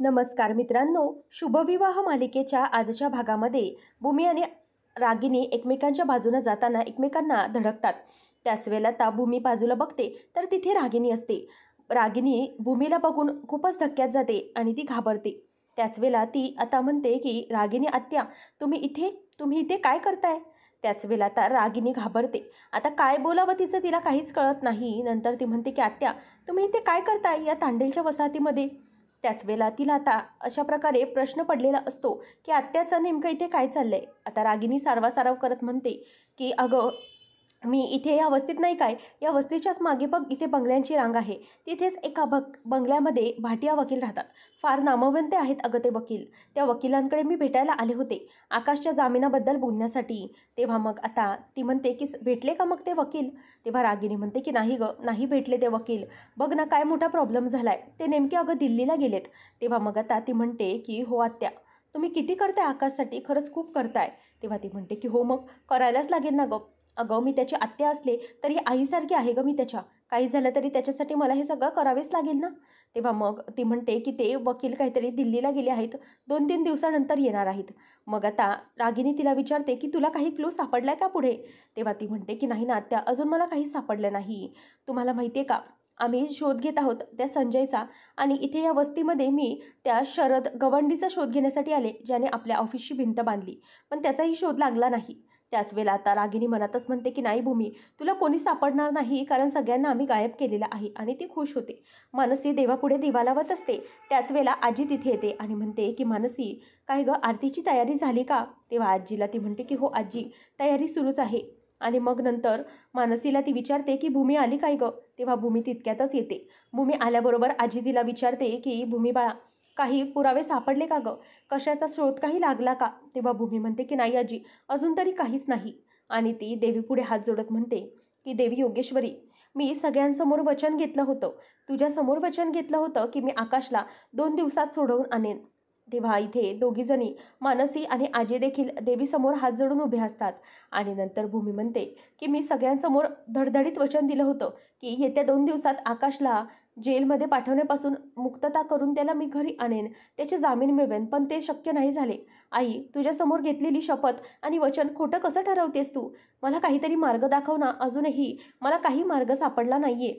नमस्कार मित्रांनो, शुभविवाह मालिकेच्या आजच्या भागामध्ये भूमी आणि रागिनी एकमेकांच्या बाजूने जाताना एकमेकांना धडकतात. त्याच वेळेला आता भूमी बाजूला बघते तर तिथे रागिनी असते. रागिनी भूमीला बघून खूपच धक्क्यात जाते आणि ती घाबरते. त्याच वेळेला ती आता म्हणते की रागिनी आत्या, तुम्ही इथे काय करताय? त्याच वेळेला आता रागिनी घाबरते. आता काय बोलावं तिचं तिला काहीच कळत नाही. नंतर ती म्हणते की आत्या, तुम्ही इथे काय करताय या तांडेलच्या वसाहतीमध्ये? त्याच वेळेला तिला आता अशा प्रकारे प्रश्न पडलेला असतो की आत्याचं नेमकं इथे काय चाललंय. आता रागिनी सारवासारव करत म्हणते की अगं, मी इथे या वस्तीत नाही काय, या वस्तीच्याच मागे बघ, इथे बंगल्यांची रांग आहे. तिथेच एका बंगल्यामध्ये भाटिया वकील राहतात. फार नामवंत आहेत अगं ते वकील. त्या वकिलांकडे मी भेटायला आले होते आकाशच्या जामिनाबद्दल बोलण्यासाठी. तेव्हा मग आता ती म्हणते की भेटले का मग ते वकील? तेव्हा रागिनी म्हणते की नाही गं, नाही भेटले ते वकील. बघ ना काय मोठा प्रॉब्लेम झालाय, ते नेमके अगं दिल्लीला गेलेत. तेव्हा मग आता ती म्हणते की हो आत्या, तुम्ही किती करताय आकाशसाठी, खरंच खूप करताय. तेव्हा ती म्हणते की हो मग करायलाच लागेल ना गं. अगं, मी त्याची आत्या असले तरी आईसारखी आहे गं मी त्याच्या. काही झालं तरी त्याच्यासाठी मला हे सगळं करावेच लागेल ना. तेव्हा मग ती म्हणते की ते वकील काहीतरी दिल्लीला गेले आहेत, 2-3 दिवसानंतर येणार आहेत. मग आता रागिनी तिला विचारते की तुला काही क्लू सापडलाय का पुढे? तेव्हा ती म्हणते की नाही ना आत्या, अजून मला काही सापडलं नाही. तुम्हाला माहिती आहे का, आम्ही शोध घेत आहोत त्या संजयचा, आणि इथे या वस्तीमध्ये मी त्या शरद गवंडीचा शोध घेण्यासाठी आले, ज्याने आपल्या ऑफिसची भिंत बांधली, पण त्याचाही शोध लागला नाही. त्याच वेळेला आता रागिनी मनातच म्हणते की नाही भूमी, तुला कोणी सापडणार नाही, कारण सगळ्यांना आम्ही गायब केलेलं आहे. आणि ती खुश होते. मानसी देवापुढे दिवा लावत असते. त्याच वेळेला आजी तिथे येते आणि म्हणते की मानसी, काय गं, आरतीची तयारी झाली का? तेव्हा आजीला ती म्हणते की हो आजी, तयारी सुरूच आहे. आणि मग नंतर मानसीला ती विचारते की भूमी आली काय गं? तेव्हा भूमी तितक्यातच येते. भूमी आल्याबरोबर आजी तिला विचारते की भूमी बाळा, काही पुरावे सापडले का गं? कशाचा शोध काही लागला का? तेव्हा भूमी म्हणते की नाही आजी, अजून तरी काहीच नाही. आणि ती देवीपुढे हात जोडत म्हणते की देवी योगेश्वरी, मी सगळ्यांसमोर वचन घेतलं होतं, तुझ्यासमोर वचन घेतलं होतं की मी आकाशला 2 दिवसात सोडवून आणेन. तेव्हा इथे दोघीजणी मानसी आणि आजी देखील देवीसमोर हात जोडून उभे असतात. आणि नंतर भूमी म्हणते की मी सगळ्यांसमोर धडधडीत वचन दिलं होतं की येत्या 2 दिवसात आकाशला जेलमध्ये पाठवण्यापासून मुक्तता करून त्याला मी घरी आणेन, त्याचे जामीन मिळवेन, पण ते शक्य नाही झाले. आई, तुझ्यासमोर घेतलेली शपथ आणि वचन खोटं कसं ठरवतेस तू? मला काहीतरी मार्ग दाखव ना. अजूनही मला काही मार्ग सापडला नाहीये.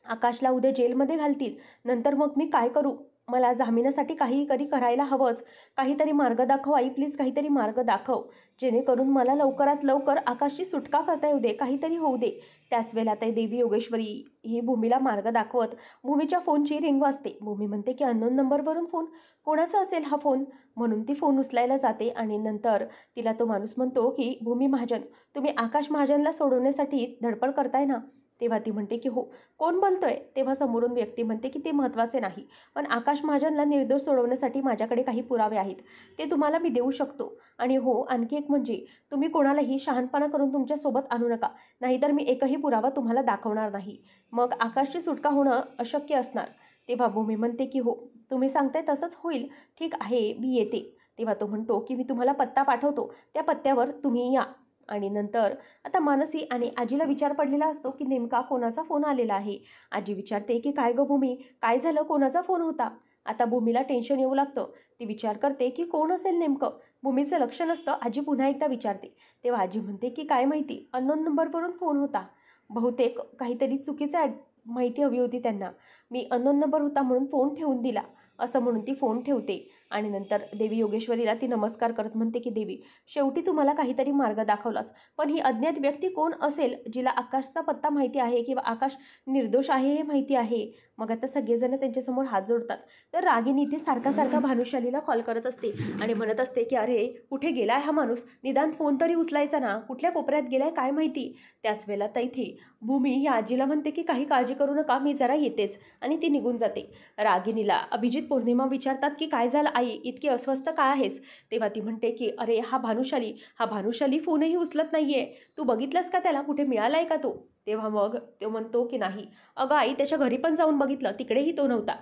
आकाशला उद्या जेलमध्ये घालतील, नंतर मग मी काय करू? मला जामिनासाठी काहीतरी करायला हवंच. काहीतरी मार्ग दाखव आई, प्लीज काहीतरी मार्ग दाखव, जेणेकरून मला लवकरात लवकर आकाशची सुटका करता येऊ दे, काहीतरी होऊ दे. त्याच वेळेला आता देवी योगेश्वरी ही भूमीला मार्ग दाखवत भूमीच्या फोनची रिंग वाजते. भूमी म्हणते की अननोन नंबरवरून फोन, कोणाचा असेल हा फोन? म्हणून ती फोन उचलायला जाते. आणि नंतर तिला तो माणूस म्हणतो की भूमी महाजन, तुम्ही आकाश महाजनला सोडवण्यासाठी धडपड करताय ना? तेव्हा ती म्हणते की हो. कोण बोलतोय? तेव्हा समोरून व्यक्ती म्हणते की ते महत्त्वाचे नाही, पण आकाश महाजनला निर्दोष सोडवण्यासाठी माझ्याकडे काही पुरावे आहेत, ते तुम्हाला मी देऊ शकतो. आणि हो, आणखी एक म्हणजे, तुम्ही कोणालाही शहाणपणा करून तुमच्यासोबत आणू नका, नाहीतर मी एकही पुरावा तुम्हाला दाखवणार नाही. मग आकाशची सुटका होणं अशक्य असणार. तेव्हा भूमी म्हणते की हो, तुम्ही सांगताय तसंच होईल, ठीक आहे, मी येते. तेव्हा तो म्हणतो की मी तुम्हाला पत्ता पाठवतो, त्या पत्त्यावर तुम्ही या. आणि नंतर आता मानसी आणि आजीला विचार पडलेला असतो की नेमका कोणाचा फोन आलेला आहे. आजी विचारते की काय गं भूमी, काय झालं, कोणाचा फोन होता? आता भूमीला टेन्शन येऊ लागतं. ती विचार करते की कोण असेल नेमकं. भूमीचं लक्ष नसतं. आजी पुन्हा एकदा विचारते. तेव्हा आजी म्हणते की काय माहिती, अननोन नंबरवरून फोन होता, बहुतेक काहीतरी चुकीचं माहिती हवी होती त्यांना. मी अननोन नंबर होता म्हणून फोन ठेवून दिला, असं म्हणून ती फोन ठेवते. आणि नंतर देवी योगेश्वरीला ती नमस्कार करत म्हणते की देवी, शेवटी तुम्हाला काहीतरी मार्ग दाखवलाच, पण ही अज्ञात व्यक्ती कोण असेल, जिला आकाशचा पत्ता माहिती आहे किंवा आकाश निर्दोष आहे हे माहिती आहे? मग आता सगळेजण त्यांच्यासमोर हात जोडतात. तर रागिनी इथे सारखा सारखा भानुशालीला कॉल करत असते आणि म्हणत असते की अरे, कुठे गेलाय हा माणूस, निदान फोन तरी उचलायचा ना, कुठल्या कोपऱ्यात गेलाय काय माहिती. त्याच वेळेला तर इथे भूमी या आजीला म्हणते की काही काळजी करू नका, मी जरा येतेच, आणि ती निघून जाते. रागिनीला अभिजित पौर्णिमा विचारतात की काय झालं आई, इतकी अस्वस्थ काय आहेस? तेव्हा ती म्हणते की अरे, हा भानुशाली फोनही उचलत नाहीये, तू बघितलंस का त्याला, कुठे मिळालाय का तो? तेव्हा मग तो म्हणतो की नाही अगं आई, त्याच्या घरी पण जाऊन बघितलं, तिकडेही तो नव्हता.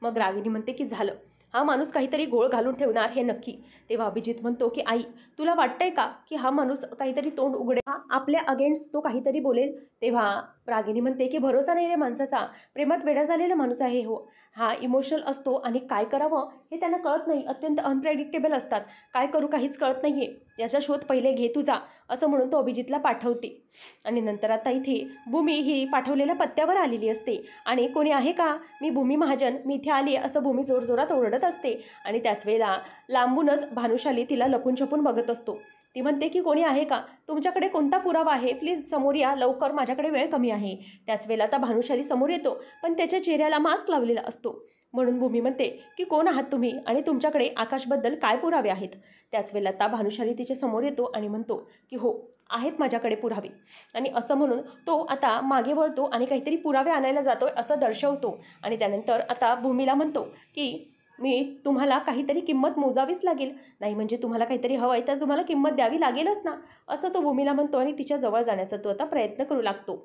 मग रागिनी म्हणते की झालं, हा माणूस काहीतरी घोळ घालून ठेवणार हे नक्की. तेव्हा अभिजित म्हणतो की आई, तुला वाटतंय का की हा माणूस काहीतरी तोंड उघडेल, हा आपल्या अगेन्स्ट तो काहीतरी बोलेल? तेव्हा रागिनी म्हणते की भरोसा नाही रे माणसाचा, प्रेमात वेडा झालेला माणूस आहे हो. हा इमोशनल असतो आणि काय करावं हे त्यांना कळत नाही, अत्यंत अनप्रेडिक्टेबल असतात. काय करू काहीच कळत नाही आहे, याचा शोध पहिले घे तुझा, असं म्हणून तो अभिजितला पाठवते. आणि नंतर आता इथे भूमी ही पाठवलेल्या पत्त्यावर आलेली असते आणि कोणी आहे का, मी भूमी महाजन, मी इथे आली असं भूमी जोरजोरात ओरडत असते. आणि त्याच वेळेला लांबूनच भानुशाली तिला लपून छपून बघत असतो. ती म्हणते की कोणी आहे का, तुमच्याकडे कोणता पुरावा आहे, प्लीज समोर या लवकर, माझ्याकडे वेळ कमी आहे. त्याच वेळेला आता भानुशाली समोर येतो, पण त्याच्या चेहऱ्याला मास्क लावलेला असतो. म्हणून भूमी म्हणते की कोण आहात तुम्ही आणि तुमच्याकडे आकाशबद्दल काय पुरावे आहेत? त्याच वेळेला आता भानुशाली तिच्या समोर येतो आणि म्हणतो की हो, आहेत माझ्याकडे पुरावे. आणि असं म्हणून तो आता मागे वळतो आणि काहीतरी पुरावे आणायला जातोय असं दर्शवतो. आणि त्यानंतर आता भूमीला म्हणतो की मी तुम्हाला काहीतरी किंमत मोजावीच लागेल, नाही म्हणजे तुम्हाला काहीतरी हवं आहे तर तुम्हाला किंमत द्यावी लागेलच ना, असं तो भूमीला म्हणतो. आणि तिच्या जवळ जाण्याचा तो आता प्रयत्न करू लागतो.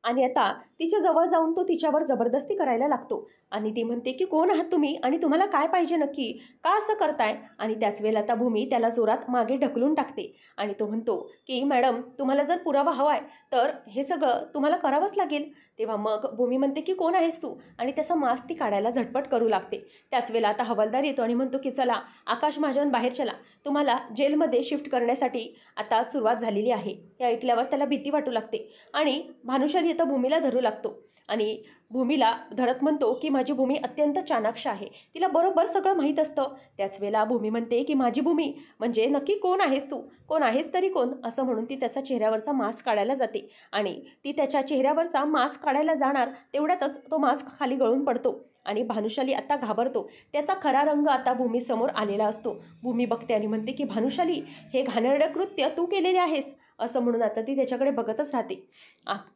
आणि आता तिच्या जवळ जाऊन तो तिच्यावर जबरदस्ती करायला लागतो. आणि ती म्हणते की कोण आहात तुम्ही आणि तुम्हाला काय पाहिजे नक्की, का असं करताय? आणि त्याच वेळेला आता भूमी त्याला जोरात मागे ढकलून टाकते. आणि तो म्हणतो की मॅडम, तुम्हाला जर पुरावा हवा आहे तर हे सगळं तुम्हाला करावंच लागेल. तेव्हा मग भूमी म्हणते की कोण आहेस तू, आणि त्याचा मास्क ती काढायला झटपट करू लागते. त्याच वेळेला आता हवालदार येतो आणि म्हणतो की चला आकाश महाजन बाहेर चला, तुम्हाला जेलमध्ये शिफ्ट करण्यासाठी आता सुरुवात झालेली आहे. हे ऐकल्यावर त्याला भीती वाटू लागते आणि भानुशाली आता भूमीला धरू लागतो. आणि भूमीला धरत म्हणतो की माझी भूमी अत्यंत चाणाक्ष आहे, तिला बरोबर सगळं माहीत असतं. त्याच वेळेला भूमी म्हणते की माझी भूमी म्हणजे नक्की कोण आहेस तू, कोण आहेस तरी कोण, असं म्हणून ती त्याचा चेहऱ्यावरचा मास्क काढायला जाते. आणि ती त्याच्या चेहऱ्यावरचा मास्क काढायला जाणार तेवढ्यातच तो मास्क खाली गळून पडतो. आणि भानुशाली आता घाबरतो, त्याचा खरा रंग आता भूमीसमोर आलेला असतो. भूमी बघते आणि म्हणते की भानुशाली, हे घाणेरडे कृत्य तू केलेले आहेस, असं म्हणून आता ती त्याच्याकडे बघतच राहते.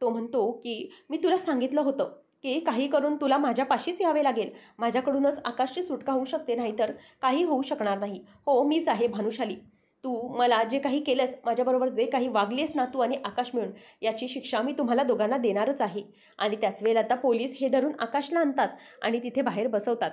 तो म्हणतो की मी तुला सांगितलं होतं की काही करून तुला माझ्यापाशीच यावे लागेल, माझ्याकडूनच आकाशची सुटका होऊ शकते, नाहीतर काही होऊ शकणार नाही. हो, मीच आहे भानुशाली, तू मला जे काही केलंस, माझ्याबरोबर जे काही वागलीस ना तू आणि आकाश मिळून, याची शिक्षा मी तुम्हाला दोघांना देणारच आहे. आणि त्याच वेळेला आता पोलीस हे धरून आकाशला आणतात आणि तिथे बाहेर बसवतात.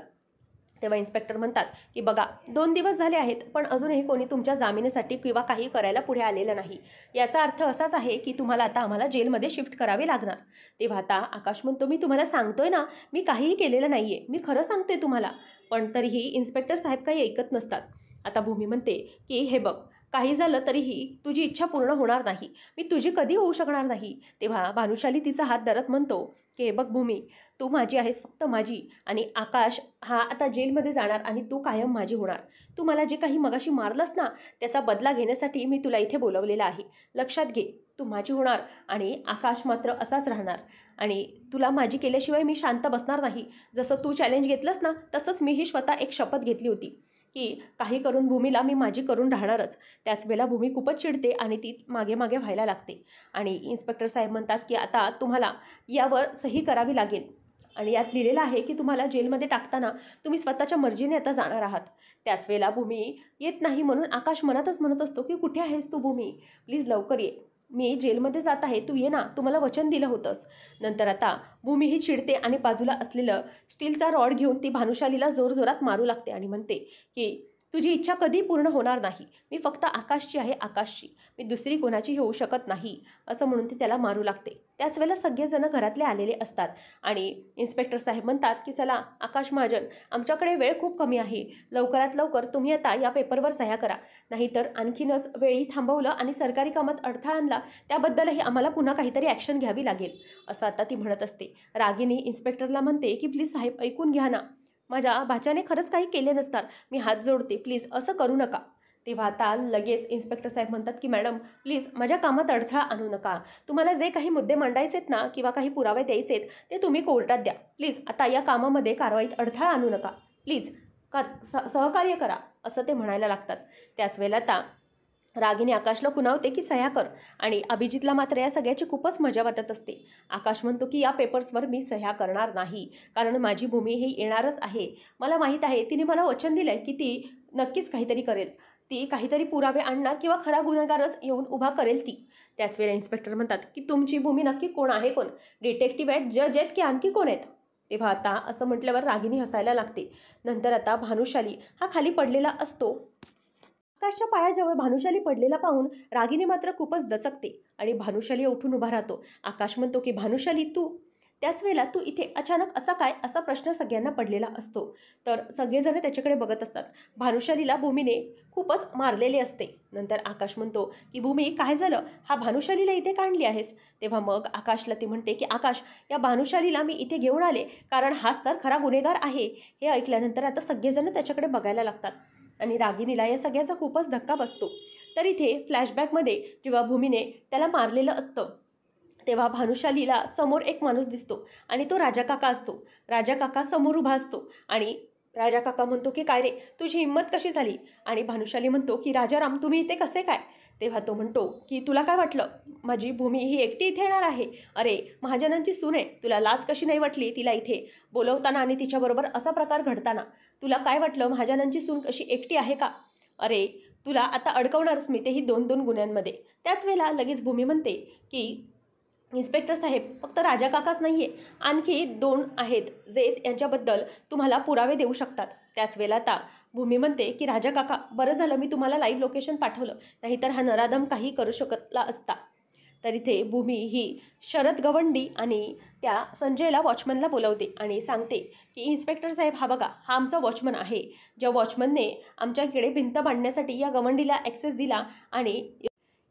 तेव्हा इन्स्पेक्टर म्हणतात की बघा, 2 दिवस झाले आहेत पण अजूनही कोणी तुमच्या जामिनासाठी किंवा काही करायला पुढे आलेलं नाही. याचा अर्थ असाच आहे की तुम्हाला आता आम्हाला जेलमध्ये शिफ्ट करावे लागणार. तेव्हा आता आकाश म्हणतो मी तुम्हाला सांगतोय ना, मी काहीही केलेलं नाही आहे, मी खरं सांगतोय तुम्हाला. पण तरीही इन्स्पेक्टर साहेब काही ऐकत नसतात. आता भूमी म्हणते की हे बघ, काही झालं तरीही तुझी इच्छा पूर्ण होणार नाही, मी तुझी कधी होऊ शकणार नाही. तेव्हा भानुशाली तिचा हात धरत म्हणतो की हे बघ भूमी, तू माझी आहेस, फक्त माझी. आणि आकाश हा आता जेलमध्ये जाणार आणि तू कायम माझी होणार. तू मला जे काही मगाशी मारलंस ना, त्याचा बदला घेण्यासाठी मी तुला इथे बोलवलेलं आहे. लक्षात घे, तू माझी होणार आणि आकाश मात्र असाच राहणार. आणि तुला माझी केल्याशिवाय मी शांत बसणार नाही. जसं तू चॅलेंज घेतलंस ना, तसंच मीही स्वतः एक शपथ घेतली होती की काही करून भूमीला मी माझी करून राहणारच. त्याच वेळेला भूमी खूपच चिडते आणि ती मागे मागे व्हायला लागते. आणि इन्स्पेक्टर साहेब म्हणतात की आता तुम्हाला यावर सही करावी लागेल आणि यात लिहिलेलं आहे की तुम्हाला जेलमध्ये टाकताना तुम्ही स्वतःच्या मर्जीने आता जाणार आहात. त्याच वेळेला भूमी येत नाही म्हणून आकाश मनातच म्हणत असतो की कुठे आहेस तू भूमी, प्लीज लवकर ये, मी जेलमध्ये जात आहे, तू ये ना, तू मला वचन दिलं होतंस. नंतर आता भूमी ही चिडते आणि बाजूला असलेलं स्टीलचा रॉड घेऊन ती भानुशालीला जोरजोरात मारू लागते आणि म्हणते की तुझी इच्छा कधी पूर्ण होणार नाही, मी फक्त आकाशची आहे, आकाशची, मी दुसरी कोणाची होऊ शकत नाही, असं म्हणून ती त्याला मारू लागते. त्याच वेळेला सगळेजण घरातले आलेले असतात आणि इन्स्पेक्टर साहेब म्हणतात की चला आकाश महाजन, आमच्याकडे वेळ खूप कमी आहे, लवकरात लवकर तुम्ही आता या पेपरवर सह्या करा, नाहीतर आणखीनच वेळी थांबवलं आणि सरकारी कामात अडथळा आणला त्याबद्दलही आम्हाला पुन्हा काहीतरी ॲक्शन घ्यावी लागेल, असं आता ती म्हणत असते. रागिनी इन्स्पेक्टरला म्हणते की प्लीज साहेब ऐकून घ्या ना, माझ्या भाच्याने खरंच काही केले नसणार, मी हात जोडते, प्लीज असं करू नका. तेव्हा आता लगेच इन्स्पेक्टर साहेब म्हणतात की मॅडम प्लीज माझ्या कामात अडथळा आणू नका, तुम्हाला जे काही मुद्दे मांडायचेत ना किंवा काही पुरावे द्यायचेत ते तुम्ही कोर्टात द्या, प्लीज आता या कामामध्ये कारवाईत अडथळा आणू नका, प्लीज सहकार्य करा, असं ते म्हणायला लागतात. त्याच वेळेला आता रागिनी आकाशला खुणावते की सह्या कर आणि अभिजितला मात्र या सगळ्याची खूपच मजा वाटत असते. आकाश म्हणतो की या पेपर्सवर मी सह्या करणार नाही, कारण माझी भूमी ही येणारच आहे, मला माहीत आहे, तिने मला वचन दिलं आहे की ती नक्कीच काहीतरी करेल, ती काहीतरी पुरावे आणणार किंवा खरा गुन्हेगारच येऊन उभा करेल ती. त्याच वेळेला इन्स्पेक्टर म्हणतात की तुमची भूमी नक्की कोण आहे, कोण डिटेक्टिव्ह आहेत, जज आहेत की आणखी कोण आहेत? तेव्हा आता असं म्हटल्यावर रागिनी हसायला लागते. नंतर आता भानुशाली हा खाली पडलेला असतो. आकाशच्या पायाजवळ भानुशाली पडलेला पाहून रागिनी मात्र खूपच दचकते आणि भानुशाली उठून उभा राहतो. आकाश म्हणतो की भानुशाली तू. त्याच वेळेला तू इथे अचानक असा काय, असा प्रश्न सगळ्यांना पडलेला असतो. तर सगळेजण त्याच्याकडे बघत असतात. भानुशालीला भूमीने खूपच मारलेले असते. नंतर आकाश म्हणतो की भूमी काय झालं, हा भानुशालीला इथे का आणली आहेस. तेव्हा मग आकाशला ती म्हणते की आकाश, या भानुशालीला मी इथे घेऊन आले कारण हाच तर खरा गुन्हेगार आहे. हे ऐकल्यानंतर आता सगळेजण त्याच्याकडे बघायला लागतात आणि रागिनीला या सगळ्याचा खूपच धक्का बसतो. तर इथे फ्लॅशबॅकमध्ये जेव्हा भूमीने त्याला मारलेलं असतं तेव्हा भानुशालीला समोर एक माणूस दिसतो आणि तो राजा काका असतो. राजा काका समोर उभा असतो आणि राजा काका म्हणतो की काय रे, तुझी हिंमत कशी झाली. आणि भानुशाली म्हणतो की राजाराम तुम्ही इथे कसे काय. तेव्हा तो म्हणतो की तुला काय वाटलं, माझी भूमी ही एकटी इथे येणार आहे. अरे महाजनांची सून आहे, तुला लाज कशी नाही वाटली तिला इथे बोलवताना आणि तिच्याबरोबर असा प्रकार घडताना. तुला काय वाटलं महाजनांची सून कशी एकटी आहे का. अरे तुला आता अडकवणारच मी, तेही 2-2 गुन्ह्यांमध्ये. त्याच वेळेला लगेच भूमी म्हणते की इन्स्पेक्टर साहेब, फक्त राजा काकाच नाही आहे, आणखी 2 आहेत जे यांच्याबद्दल तुम्हाला पुरावे देऊ शकतात. त्याच वेळेला आता भूमी म्हणते की राजा काका, बरं झालं मी तुम्हाला लाईव्ह लोकेशन पाठवलं, नाहीतर हा नराधम काही करू शकला असता. तर इथे भूमी ही शरद गवंडी आणि त्या संजयला वॉचमनला बोलवते आणि सांगते की इन्स्पेक्टर साहेब हा बघा, हा आमचा वॉचमन आहे. ज्या वॉचमनने आमच्याकडे भिंत बांधण्यासाठी या गवंडीला ॲक्सेस दिला आणि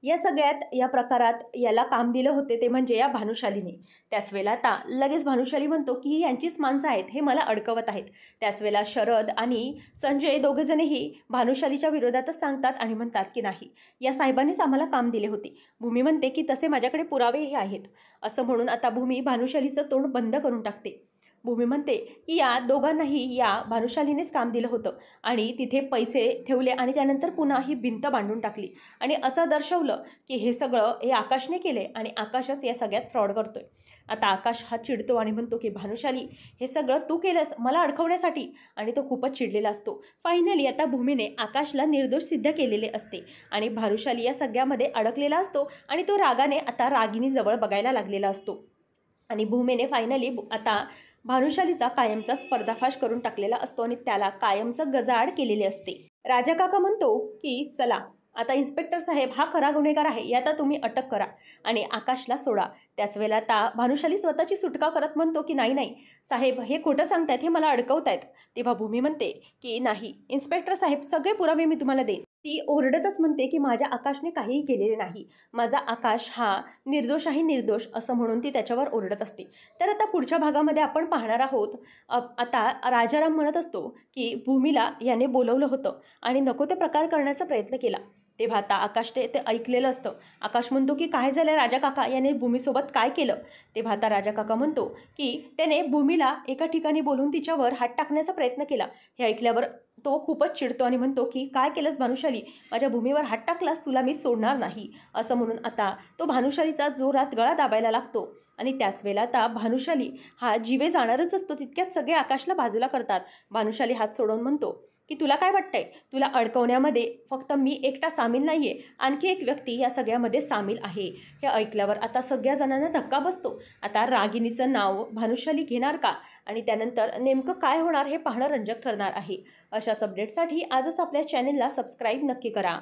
या सगळ्यात या प्रकारात याला काम दिलं होते ते म्हणजे या भानुशालीने. त्याच वेळेला आता लगेच भानुशाली म्हणतो की ही यांचीच माणसं आहेत, हे मला अडकवत आहेत. त्याच वेळेला शरद आणि संजय दोघेजणही भानुशालीच्या विरोधातच सांगतात आणि म्हणतात की नाही, या साहेबांनीच आम्हाला काम दिले होते. भूमी म्हणते की तसे माझ्याकडे पुरावेही आहेत. असं म्हणून आता भूमी भानुशालीचं तोंड बंद करून टाकते. भूमी म्हणते की या दोघांनाही या भानुशालीनेच काम दिलं होतं आणि तिथे पैसे ठेवले आणि त्यानंतर पुन्हा ही भिंत बांधून टाकली आणि असं दर्शवलं की हे सगळं हे आकाशने केले आणि आकाशच या सगळ्यात फ्रॉड करतोय. आता आकाश हा चिडतो आणि म्हणतो की भानुशाली, हे सगळं तू केलंस मला अडकवण्यासाठी. आणि तो खूपच चिडलेला असतो. फायनली आता भूमीने आकाशला निर्दोष सिद्ध केलेले असते आणि भानुशाली या सगळ्यामध्ये अडकलेला असतो आणि तो रागाने आता रागिनीजवळ बघायला लागलेला असतो. आणि भूमीने फायनली आता भानुशालीचा कायमचाच पर्दाफाश करून टाकलेला असतो आणि त्याला कायमचं गजाआड केलेले असते. राजा काका म्हणतो की चला आता इन्स्पेक्टर साहेब हा खरा गुन्हेगार आहे, यात तुम्ही अटक करा आणि आकाशला सोडा. त्याच वेळेला आता भानुशाली स्वतःची सुटका करत म्हणतो की नाही नाही साहेब, हे खोटं सांगतायत, हे मला अडकवतायत. तेव्हा भूमी म्हणते की नाही इन्स्पेक्टर साहेब, सगळे पुरावे मी तुम्हाला देईन. ती ओरडतच म्हणते की माझ्या आकाशने काहीही केलेले नाही, माझा आकाश हा निर्दोष आहे, निर्दोष असं म्हणून ती त्याच्यावर ओरडत असते. तर आता पुढच्या भागामध्ये आपण पाहणार आहोत. आता राजाराम म्हणत असतो की भूमीला याने बोलवलं होतं आणि नको ते प्रकार करण्याचा प्रयत्न केला. तेव्हा आता आकाश ते ऐकलेलं असतं. आकाश म्हणतो की काय झालं राजा काका, याने भूमीसोबत काय केलं. तेव्हा आता राजा काका म्हणतो की त्याने भूमीला एका ठिकाणी बोलून तिच्यावर हात टाकण्याचा प्रयत्न केला. हे ऐकल्यावर तो खूपच चिडतो आणि म्हणतो की काय केलंस भानुशाली, माझ्या भूमीवर हात टाकलास, तुला मी सोडणार नाही. असं म्हणून आता तो भानुशालीचा जोरात गळा दाबायला लागतो. आणि त्याच वेळेला आता भानुशाली हा जीवे जाणारच असतो. तितक्यात सगळे आकाशला बाजूला करतात. भानुशाली हात सोडवून म्हणतो की तुला काय वाटतंय, तुला अडकवण्यामध्ये फक्त मी एकटा सामील नाही आहे, आणखी एक व्यक्ती या सगळ्यामध्ये सामील आहे. हे ऐकल्यावर आता सगळ्या जणांना धक्का बसतो. आता रागिनीचं नाव भानुशाली घेणार का आणि त्यानंतर नेमकं काय होणार हे पाहणं रंजक ठरणार आहे. अशाच अपडेटसाठी आजच आपल्या चॅनेलला सबस्क्राईब नक्की करा.